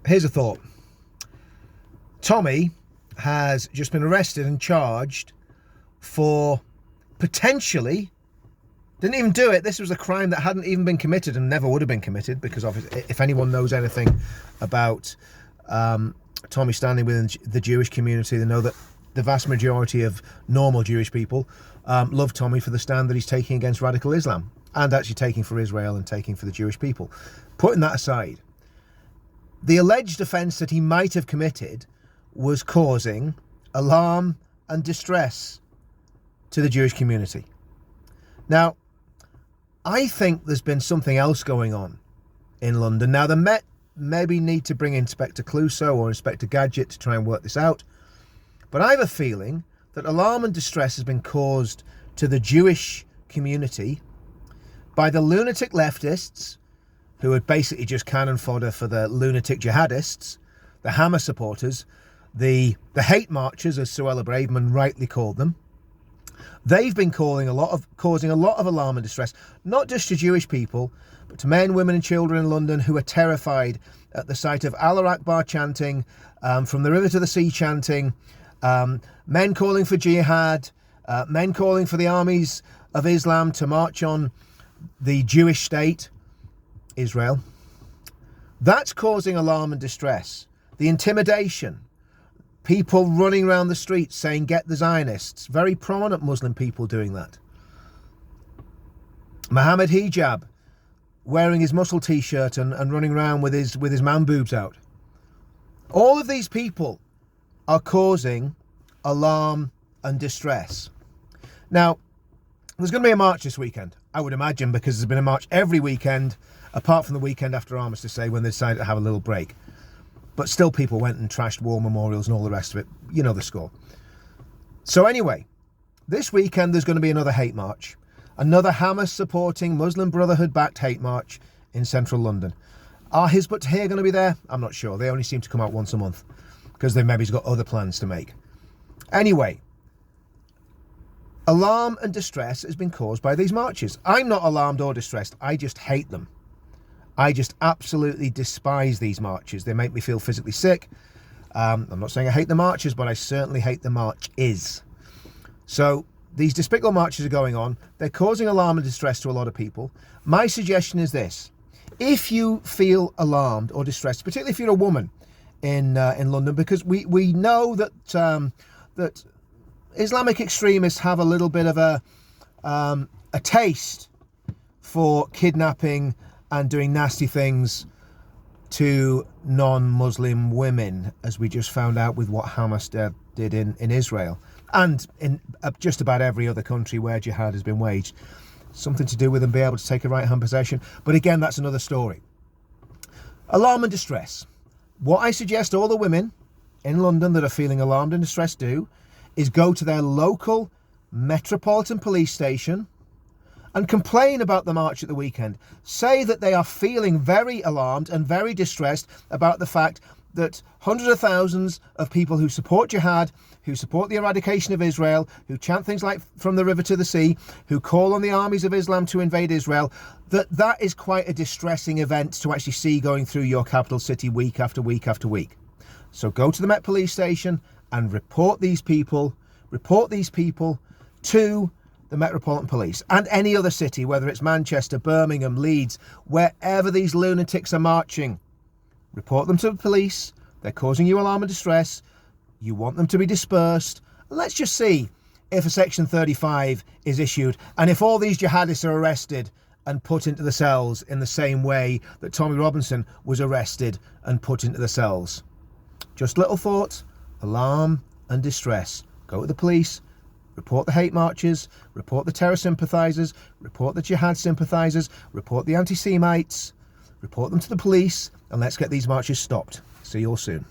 here's a thought. Tommy has just been arrested and charged for potentially, didn't even do it, this was a crime that hadn't even been committed and never would have been committed, because if anyone knows anything about Tommy standing within the Jewish community, they know that the vast majority of normal Jewish people love Tommy for the stand that he's taking against radical Islam, and actually taking for Israel and taking for the Jewish people. Putting that aside, the alleged offence that he might have committed was causing alarm and distress to the Jewish community. Now, I think there's been something else going on in London. Now, the Met maybe need to bring Inspector Clouseau or Inspector Gadget to try and work this out. But I have a feeling that alarm and distress has been caused to the Jewish community by the lunatic leftists, who are basically just cannon fodder for the lunatic jihadists, the Hamas supporters, the hate marchers, as Suella Braverman rightly called them. They've been causing a lot of alarm and distress, not just to Jewish people, but to men, women and children in London who are terrified at the sight of Allah Akbar chanting, from the river to the sea chanting, men calling for jihad, men calling for the armies of Islam to march on the Jewish state, Israel. That's causing alarm and distress. The intimidation, people running around the streets saying, get the Zionists, very prominent Muslim people doing that. Mohammed Hijab wearing his muscle t-shirt and running around with his man boobs out. All of these people are causing alarm and distress. Now, there's going to be a march this weekend, I would imagine, because there's been a march every weekend, apart from the weekend after Armistice Day when they decided to have a little break. But still, people went and trashed war memorials and all the rest of it. You know the score. So anyway, this weekend there's going to be another hate march. Another Hamas-supporting, Muslim Brotherhood-backed hate march in central London. Are Hizb ut-Tahrir going to be there? I'm not sure. They only seem to come out once a month because they've maybe got other plans to make. Anyway, alarm and distress has been caused by these marches. I'm not alarmed or distressed. I just hate them. I just absolutely despise these marches. They make me feel physically sick. I'm not saying I hate the marches, but I certainly hate the marches. So these despicable marches are going on. They're causing alarm and distress to a lot of people. My suggestion is this. If you feel alarmed or distressed, particularly if you're a woman in London, because we know that that Islamic extremists have a little bit of a taste for kidnapping and doing nasty things to non-Muslim women, as we just found out with what Hamas did in Israel, and in just about every other country where jihad has been waged. Something to do with them being able to take a right-hand possession. But again, that's another story. Alarm and distress. What I suggest all the women in London that are feeling alarmed and distressed do is go to their local Metropolitan Police station and complain about the march at the weekend. Say that they are feeling very alarmed and very distressed about the fact that hundreds of thousands of people who support jihad, who support the eradication of Israel, who chant things like from the river to the sea, who call on the armies of Islam to invade Israel, that is quite a distressing event to actually see going through your capital city week after week after week. So go to the Met Police station and report these people to the Metropolitan Police and any other city, whether it's Manchester, Birmingham, Leeds, wherever these lunatics are marching. Report them to the police. They're causing you alarm and distress. You want them to be dispersed. Let's just see if a Section 35 is issued and if all these jihadists are arrested and put into the cells in the same way that Tommy Robinson was arrested and put into the cells. Just little thoughts. Alarm and distress. Go to the police. Report the hate marches. Report the terror sympathisers. Report the jihad sympathisers. Report the anti-Semites. Report them to the police, and let's get these marches stopped. See you all soon.